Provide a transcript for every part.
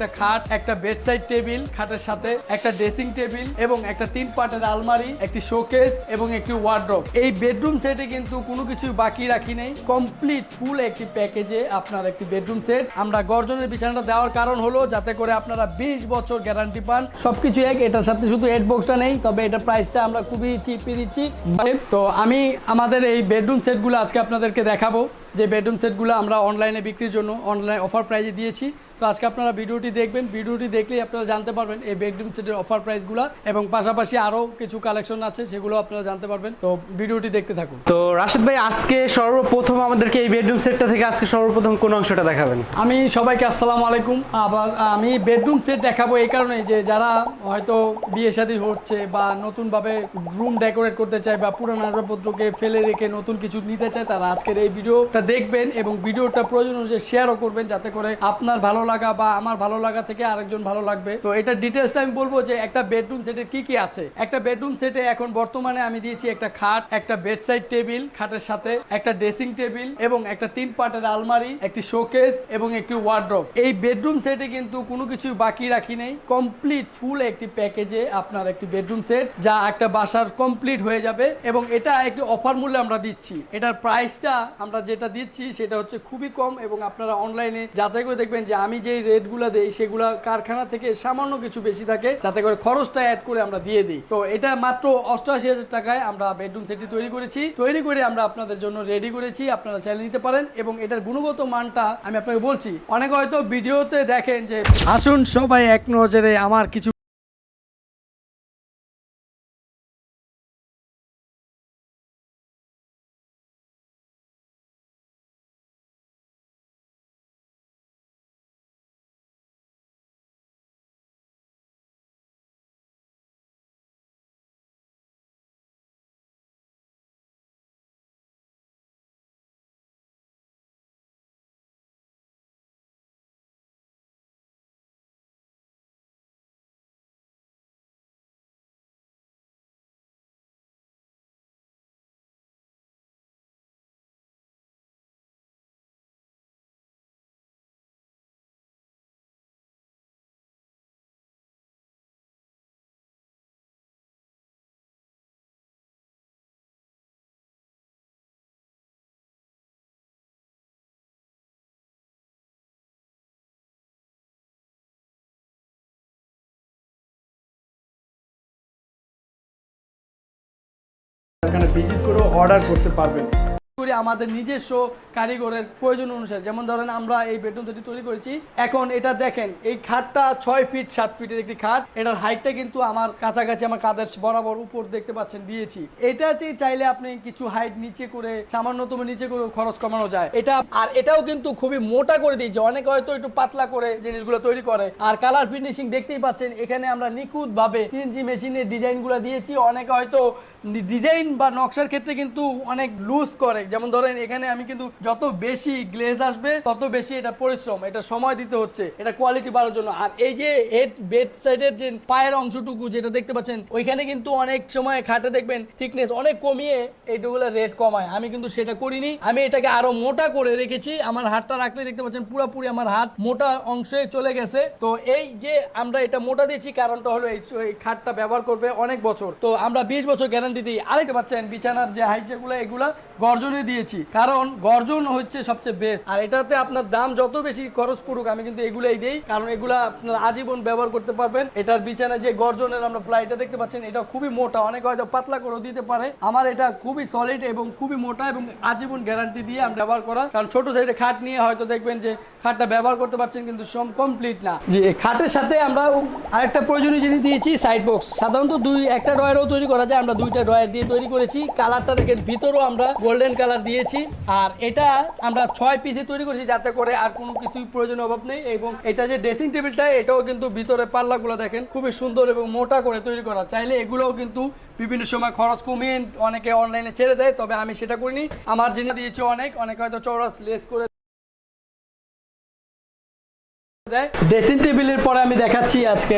একটা খাট, একটা বেডসাইড টেবিল, খাটের সাথে একটা ড্রেসিং টেবিল এবং একটা 3 পার্টের আলমারি, একটি শোকেস এবং একটি ওয়ার্ড্রোব। এই বেডরুম সেটে কিন্তু কোনো কিছু বাকি রাখি নেই, কমপ্লিট ফুল একটি প্যাকেজে আপনার একটি বেডরুম সেট। আমরা গর্জনের বিছানাটা দেওয়ার কারণ হলো যাতে করে আপনারা 20 বছর গ্যারান্টি পান। সবকিছু এক, এটার সাথে শুধু হেড বক্সটা নেই, তবে এটা প্রাইসটা আমরা খুবই চিপে দিচ্ছি। তো আমি আমাদের এই বেডরুম সেটগুলো আজকে আপনাদেরকে দেখাবো, যে বেডরুম সেটগুলো আমরা অনলাইনে বিক্রির জন্য অনলাইন অফার প্রাইজে দিয়েছি। তো আজকে আপনারা ভিডিওটি দেখবেন, ভিডিওটি দেখলেই আপনারা জানতে পারবেন এই বেডরুম সেটের অফার প্রাইসগুলো, এবং পাশাপাশি আরও কিছু কালেকশন আছে সেগুলো আপনারা জানতে পারবেন। তো ভিডিওটি দেখতে থাকুন। তো রাশেদ ভাই, আজকে সর্বপ্রথম আমাদেরকে এই বেডরুম সেটটা থেকে আজকে সর্বপ্রথম কোন অংশটা দেখাবেন? আমি সবাইকে আসসালামু আলাইকুম। আবার আমি বেডরুম সেট দেখাবো এই কারণে যে যারা হয়তো বিয়ে শাদী হচ্ছে বা নতুনভাবে রুম ডেকোরেট করতে চায় বা পুরনো আসবাবপত্রকে ফেলে রেখে নতুন কিছু নিতে চায়, তারা আজকের এই ভিডিওটা দেখবেন এবং ভিডিওটা প্রয়োজন অনুযায়ী শেয়ারও করবেন, যাতে করে আপনার ভালো লাগা বা আমার ভালো লাগা থেকে আরেকজন ভালো লাগবে। তো এটা ডিটেলসটা আমি বলবো যে একটা বেডরুম সেটে কি কি আছে। একটা বেডরুম সেটে এখন বর্তমানে আমি দিয়েছি একটা খাট, একটা বেডসাইড টেবিল, খাটের সাথে একটা ড্রেসিং টেবিল এবং একটা 3 পার্টের আলমারি, একটি শোকেস এবং একটি ওয়ার্ড্রোব। এই বেডরুম সেটে কিন্তু কোনো কিছু বাকি রাখি নেই, কমপ্লিট ফুল একটি প্যাকেজে আপনার একটি বেডরুম সেট, যা একটা বাসার কমপ্লিট হয়ে যাবে। এবং এটা একটি অফার মূল্যে আমরা দিচ্ছি। এটার প্রাইসটা আমরা যেটা দিচ্ছি সেটা হচ্ছে খুবই কম, এবং আপনারা অনলাইনে যাচাই করে দেখবেন যে আমি যেই রেটগুলো দেই সেগুলো কারখানা থেকে সামান্য কিছু বেশি থাকে, যাতে করে খরচটা অ্যাড করে আমরা দিয়ে দিই। তো এটা মাত্র 88,000 টাকায় আমরা বেডরুম সেটটি তৈরি করে আমরা আপনাদের জন্য রেডি করেছি। আপনারা চাইলে নিতে পারেন, এবং এটার গুণগত মানটা আমি আপনাকে বলছি। অনেকে হয়তো ভিডিওতে দেখেন যে আসুন সবাই এক নজরে আমার কিছু এখানে ভিজিট করে অর্ডার করতে পারবেন। আমাদের নিজস্ব কারিগরের প্রয়োজন অনুসারে, যেমন ধরেন আমরা এই বেডরুম সেটটি তৈরি করেছি। এখন এটা দেখেন, এই খাটটা 6 ফিট 7 ফিটের একটি খাট। এটার হাইটটা কিন্তু আমার কাছাকাছি আমার কাঁধের বরাবর উপর দেখতে পাচ্ছেন দিয়েছি। এটা চাইলে আপনি কিছু হাইট নিচে করে সামান্যতম নিচে করে খরচ কমানো যায়। এটা আর এটাও কিন্তু খুবই মোটা করে দিয়েছে। অনেকে হয়তো একটু পাতলা করে জিনিসগুলো তৈরি করে। আর কালার ফিনিশিং দেখতেই পাচ্ছেন, এখানে আমরা নিখুঁত ভাবে 3G মেশিনের ডিজাইনগুলো দিয়েছি। অনেকে হয়তো ডিজাইন বা নকশার ক্ষেত্রে কিন্তু অনেক লুজ করে, যেমন ধরেন এখানে আমি কিন্তু যত বেশি গ্লেজ আসবে তত বেশি এটা পরিশ্রম, এটা সময় দিতে হচ্ছে এটা কোয়ালিটি বাড়ার জন্য। আর এই যে বেড সাইডের যে পায়ের অংশটুকু যেটা দেখতে পাচ্ছেন, ওইখানে কিন্তু অনেক সময় খাটে দেখবেন থিকনেস অনেক কমিয়ে এইগুলো রেট কমায়। আমি কিন্তু সেটা করিনি, আমি এটাকে আরো মোটা করে রেখেছি। আমার হাতটা রাখলে দেখতে পাচ্ছেন পুরোপুরি আমার হাত মোটা অংশে চলে গেছে। তো এই যে আমরা এটা মোটা দিয়েছি, কারণটা হলো এই খাটটা ব্যবহার করবে অনেক বছর। তো আমরা 20 বছর গ্যারান্টি দিই। আরেকটা পাচ্ছেন বিছানার যে হাইট যেগুলো, এগুলা গর্জনে দিয়েছি, কারণ গর্জন হচ্ছে সবচেয়ে বেস্ট। আর এটাতে আপনার দাম যত বেশি খরচ পড়ুক, আমি কিন্তু এগুলাই দেই, কারণ এগুলা আপনার আজীবন ব্যবহার করতে পারবেন। এটার বিছানা যে গর্জনের আমরা প্লাইটা দেখতে পাচ্ছেন, এটা খুবই মোটা, অনেক হয়তো পাতলা করে দিতে পারে। আমার এটা খুবই সলিড এবং খুবই মোটা, এবং আজীবন গ্যারান্টি দিয়ে আমি ব্যবহার করা। কারণ ছোট সাইডে খাট নিয়ে হয়তো দেখবেন যে খাটটা ব্যবহার করতে পারছেন কিন্তু কমপ্লিট না। যে খাটের সাথে আমরা আরেকটা প্রয়োজনীয় জিনিস দিয়েছি, সাইড বক্স। সাধারণত একটা ড্রয়ারও তৈরি করা যায়, আমরা 2টা ড্রয়ার দিয়ে তৈরি করেছি। কালারটা দেখেন ভিতরেও আমরা গোল্ডেন কালার দিয়েছি। আর এটা আমরা 6 পিসে তৈরি করেছি, যাতে করে আর কোনো কিছুই প্রয়োজনের অভাব নেই। এবং এটা যে ড্রেসিং টেবিলটা, এটাও কিন্তু ভিতরে পাল্লাগুলো দেখেন খুবই সুন্দর এবং মোটা করে তৈরি করা। চাইলে এগুলোও কিন্তু বিভিন্ন সময় খরচ কমিয়ে অনেকে অনলাইনে ছেড়ে দেয়, তবে আমি সেটা করিনি। আমার জিনিস দিয়েছি অনেক হয়তো চৌরাস লেস করে দেয়। ড্রেসিং টেবিলের পরে আমি দেখাচ্ছি আজকে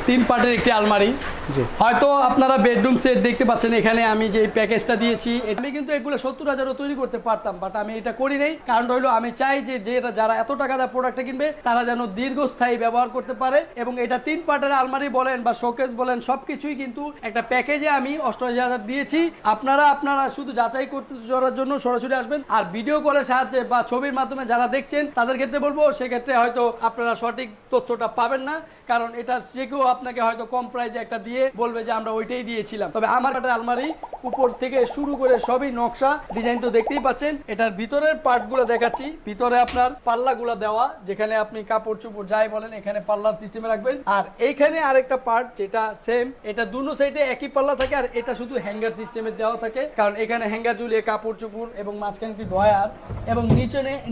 3 পার্টের একটি আলমারি। জি। হয়তো আপনারা বেডরুম সেট দেখতে পাচ্ছেন, এখানে আমি যে প্যাকেজটা দিয়েছি আমি কিন্তু এগুলো 70,000ও তৈরি করতে পারতাম, বাট আমি এটা করি নাই। কারণ হলো আমি চাই যে যারা এত টাকা দিয়ে প্রোডাক্টটা কিনবে তারা যেন দীর্ঘস্থায়ী ব্যবহার করতে পারে। এবং এটা 3 পার্টের আলমারি বলেন বা শোকেস বলেন সবকিছুই কিন্তু একটা প্যাকেজে আমি 88,000 দিয়েছি। আপনারা শুধু যাচাই করতে করার জন্য সরাসরি আসবেন। আর ভিডিও কলের সাহায্যে বা ছবির মাধ্যমে যারা দেখছেন তাদের ক্ষেত্রে বলবো সেক্ষেত্রে হয়তো আপনারা সঠিক তথ্যটা পাবেন না, কারণ এটা যে কেউ আপনাকে হয়তো কম প্রাইসে একটা দিয়ে বলবে যে আমরা ওইটাই দিয়েছিলাম। তবে আমার একটা আলমারি উপর থেকে শুরু করে সবই নকশা ডিজাইন তো দেখতেই পাচ্ছেন। এটার ভিতরের পার্টগুলো দেখাচ্ছি। ভিতরে আপনার পাল্লাগুলো দেওয়া, যেখানে আপনি কাপড় চোপড় যাই বলেন এখানে পাল্লার সিস্টেমে রাখবেন। আর এইখানে আরেকটা পার্ট যেটা সেম, এটা দুনো সাইডে একই পাল্লা থাকে, আর এটা শুধু হ্যাঙ্গার সিস্টেমে দেওয়া থাকে, কারণ এখানে হ্যাঙ্গার ঝুলিয়ে কাপড় চোপড় এবং মাঝখানে একটি ড্রয়ার এবং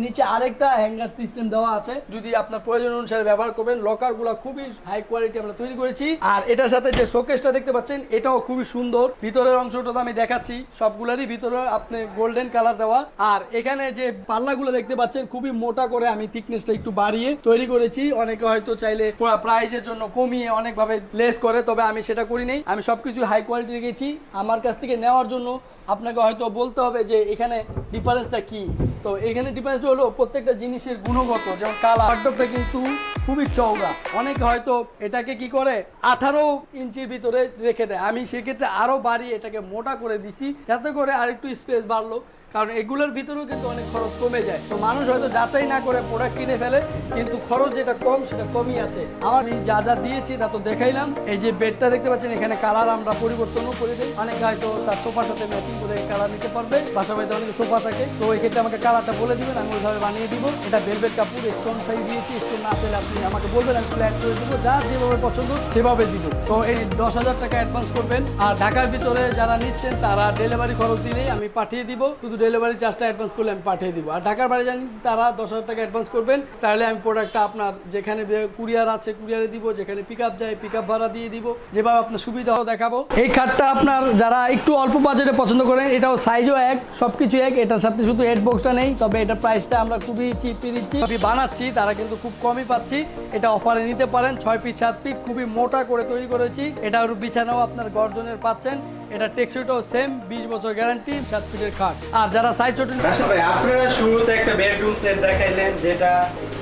নিচে আরেকটা হ্যাঙ্গার সিস্টেম দেওয়া আছে, যদি আপনার প্রয়োজন অনুসারে ব্যবহার করবেন। লকারগুলো খুবই হাই কোয়ালিটি আমরা তৈরি করেছি। আর এটার সাথে যে শোকেসটা দেখতে পাচ্ছেন এটাও খুবই সুন্দর। ভিতরের অংশটা তো আমি দেখাচ্ছি, সবগুলারই ভিতরে আপনি গোল্ডেন কালার দেওয়া। আর এখানে যে পাল্লাগুলো দেখতে পাচ্ছেন খুবই মোটা করে আমি থিকনেসটা একটু বাড়িয়ে তৈরি করেছি। অনেকে হয়তো চাইলে প্রাইজের জন্য কমিয়ে অনেকভাবে লেস করে, তবে আমি সেটা করি নাই। আমি সবকিছু হাই কোয়ালিটি রেখেছি। আমার কাছ থেকে নেওয়ার জন্য আপনাকে হয়তো বলতে হবে যে এখানে ডিফারেন্সটা কি। তো এখানে ডিফারেন্সটা হলো প্রত্যেকটা জিনিসের গুণগত, যেমন কালার ওয়ার্ডরোবটা কিন্তু খুবই চওড়া। অনেকে হয়তো এটাকে কি করে 18 ইঞ্চির ভিতরে রেখে দেয়, আমি সেক্ষেত্রে আরো বাড়িয়ে এটাকে মোটা করে দিছি যাতে করে আরেকটু স্পেস বাড়লো, কারণ এগুলোর ভিতরেও কিন্তু অনেক খরচ কমে যায়। তো মানুষ হয়তো যাচাই না করে প্রোডাক্ট কিনে ফেলে, কিন্তু খরচ যেটা কম সেটা কমই আছে। আমি যা দিয়েছি তা তো দেখাইলাম। এই যে বেডটা দেখতে পাচ্ছেন এখানে কালার আমরা পরিবর্তনও করে দিই। অনেকে হয়তো তার সোফার সাথে ম্যাচিং করে কালার নিতে পারবে, বাসাবাড়িতে অনেক সোফা থাকে, তো এই ক্ষেত্রে আমাকে কালারটা বলে দিবেন, আমি ওইভাবে বানিয়ে দিব। এটা ভেলভেট কাপড়, স্টোন সাইজ দিয়েছি। স্টোন না পেলে আপনি আমাকে বলবেন, আমি অ্যাড করে দেবো, যা যেভাবে পছন্দ সেভাবে দিব। তো এই 10,000 টাকা অ্যাডভান্স করবেন। আর ঢাকার ভিতরে যারা নিচ্ছেন তারা ডেলিভারি খরচ দিলেই আমি পাঠিয়ে দিব, শুধু ডেলিভারি চার্জটা অ্যাডভান্স করলে আমি পাঠিয়ে দিব। আর ঢাকার বাইরে জানি তারা 10,000 টাকা অ্যাডভান্স করবেন, তাহলে আমি প্রোডাক্টটা আপনার যেখানে কুরিয়ার আছে কুরিয়ারে দিব, যেখানে পিক আপ যায় পিক আপ ভাড়া দিয়ে দিব, যেভাবে আপনার সুবিধা দেখাবো। এই খাটটা আপনার যারা একটু অল্প বাজেটে পছন্দ করেন, এটাও সাইজও এক, সবকিছু এক। এটার সাথে শুধু হেড বক্সটা নেই, তবে এটা প্রাইসটা আমরা খুবই চিপে দিচ্ছি। আমি বানাচ্ছি, তারা কিন্তু খুব কমই পাচ্ছি। এটা অফারে নিতে পারেন। 6 ফিট 7 ফিট খুবই মোটা করে তৈরি করেছি। এটা বিছানাও আপনার গর্জনের পাচ্ছেন। এটা টেকসইটাও সেম, 20 বছর গ্যারান্টি, 7 ফিটের খাট। আর যারা সাইজ ছোট, ভাই আপনারা শুরুতে একটা বেডরুম সেট দেখাইলেন, যেটা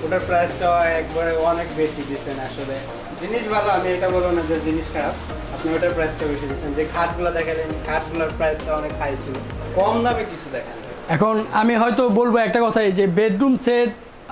ওটার প্রাইসটা একবারে অনেক বেশি দিচ্ছেন। আসলে জিনিস ভালো, আমি এটা বলবো না যে জিনিস খারাপ, আপনি ওটার প্রাইসটা বেশি দিচ্ছেন। যে খাটগুলো দেখালেন, খাটগুলোর প্রাইসটা অনেক হাই ছিল, কম দামে কিছু দেখান। এখন আমি হয়তো বলবো একটা কথাই, যে বেডরুম সেট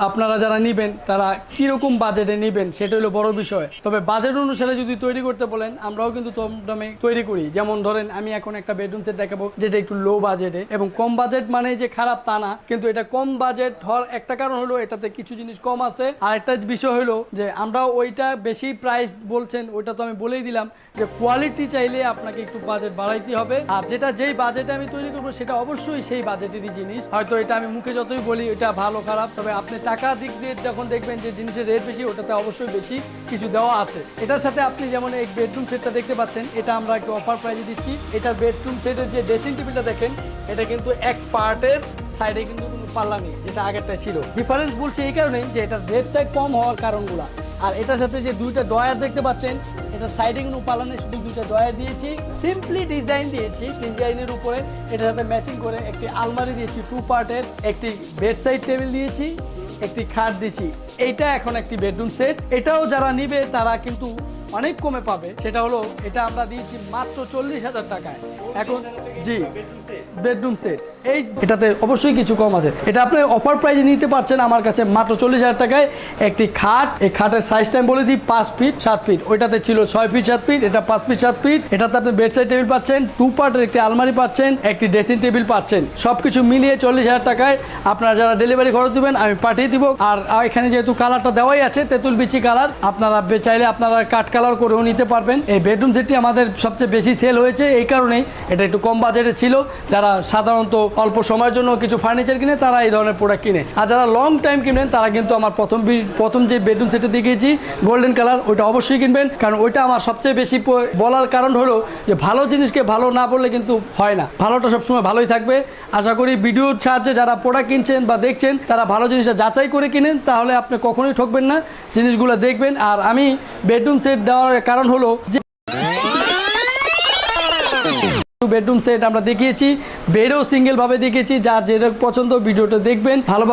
আপনারা যারা নেবেন তারা কিরকম বাজেটে নেবেন সেটা হলো বড় বিষয়। তবে বাজেট অনুসারে যদি তৈরি করতে বলেন, আমরাও কিন্তু কম দামে তৈরি করি। যেমন ধরেন আমি এখন একটা বেডরুম সেট দেখাবো যেটা একটু লো বাজেটে, এবং কম বাজেট মানে যে খারাপ তা না, কিন্তু এটা কম বাজেট হওয়ার একটা কারণ হলো এটাতে কিছু জিনিস কম আছে। আর একটা বিষয় হলো যে আমরা ওইটা বেশি প্রাইস বলছেন, ওইটা তো আমি বলেই দিলাম যে কোয়ালিটি চাইলে আপনাকে একটু বাজেট বাড়াইতে হবে। আর যেই বাজেটে আমি তৈরি করবো সেটা অবশ্যই সেই বাজেটেরই জিনিস। হয়তো এটা আমি মুখে যতই বলি এটা ভালো খারাপ, তবে আপনি টাকা দিক দিয়ে যখন দেখবেন যে জিনিসের রেট বেশি, ওটাতে অবশ্যই বেশি কিছু দেওয়া আছে। এটার সাথে আপনি যেমন এই বেডরুম সেটটা দেখতে পাচ্ছেন, এটা আমরা একটু অফার প্রাইসে দিচ্ছি। এটা বেডরুম সেটের যে ড্রেসিং টেবিলটা দেখেন, এটা কিন্তু এক পার্টের সাইডে কিন্তু কোনো পাল্লা নেই, যেটা আগেরটা ছিল। ডিফারেন্স বলছি এই কারণেই যে এটার রেটটা কম হওয়ার কারণগুলা। আর এটার সাথে যে দুইটা ড্রয়ার দেখতে পাচ্ছেন, এটা সাইডে কিন্তু পাল্লা নেই, শুধু দুইটা ড্রয়ার দিয়েছি, সিম্পলি ডিজাইন দিয়েছি। ডিজাইনের উপরে এটার সাথে ম্যাচিং করে একটি আলমারি দিয়েছি 2 পার্টের, একটি বেড সাইড টেবিল দিয়েছি, একটি খাট দিয়েছি। এইটা এখন একটি বেডরুম সেট। এটাও যারা নিবে তারা কিন্তু অনেক কমে পাবে। সেটা হলো এটা আমরা দিয়েছি মাত্র 40,000 টাকায়। এখন জি বেডরুম সেট, এটাতে অবশ্যই কিছু কম আছে। এটা আপনি অফার প্রাইসে নিতে পারছেন আমার কাছে মাত্র 40,000 টাকায়। একটি খাট, এই খাটের সাইজটা আমি বলেছি 5 ফিট 7 ফিট, ওইটাতে ছিল 6 ফিট 7 ফিট, এটা 5 ফিট 7 ফিট। এটাতে আপনি বেড সাইড টেবিল পাচ্ছেন, 2 পার্টের একটি আলমারি পাচ্ছেন, একটি ড্রেসিং টেবিল পাচ্ছেন। সবকিছু মিলিয়ে 40,000 টাকায় আপনারা যারা ডেলিভারি খরচ দিবেন আমি পাঠিয়ে দিব। আর এখানে যেহেতু কালারটা দেওয়াই আছে তেঁতুল বিচি কালার, আপনারা চাইলে আপনারা কাঠ কালার কালার করেও নিতে পারবেন। এই বেডরুম সেটটি আমাদের সবচেয়ে বেশি সেল হয়েছে এই কারণেই, এটা একটু কম বাজেটে ছিল। যারা সাধারণত অল্প সময়ের জন্য কিছু ফার্নিচার কিনে তারা এই ধরনের প্রোডাক্ট কিনে, আর যারা লং টাইম কিনেন তারা কিন্তু আমার প্রথম যে বেডরুম সেটে দেখিয়েছি গোল্ডেন কালার, ওইটা অবশ্যই কিনবেন, কারণ ওইটা আমার সবচেয়ে বেশি বলার কারণ হলো যে ভালো জিনিসকে ভালো না বললে কিন্তু হয় না, ভালোটা সবসময় ভালোই থাকবে। আশা করি ভিডিওর সাহায্যে যারা প্রোডাক্ট কিনছেন বা দেখছেন তারা ভালো জিনিসটা যাচাই করে কিনেন, তাহলে আপনি কখনোই ঠকবেন না, জিনিসগুলো দেখবেন। আর আমি বেডরুম সেট দেওয়ার কারণ হলো যে বেডরুম সেট আমরা দেখিয়েছি, বেডও সিঙ্গেল ভাবে দেখিয়েছি, যার যেটা পছন্দ ভিডিওটা দেখবেন ভালোভাবে।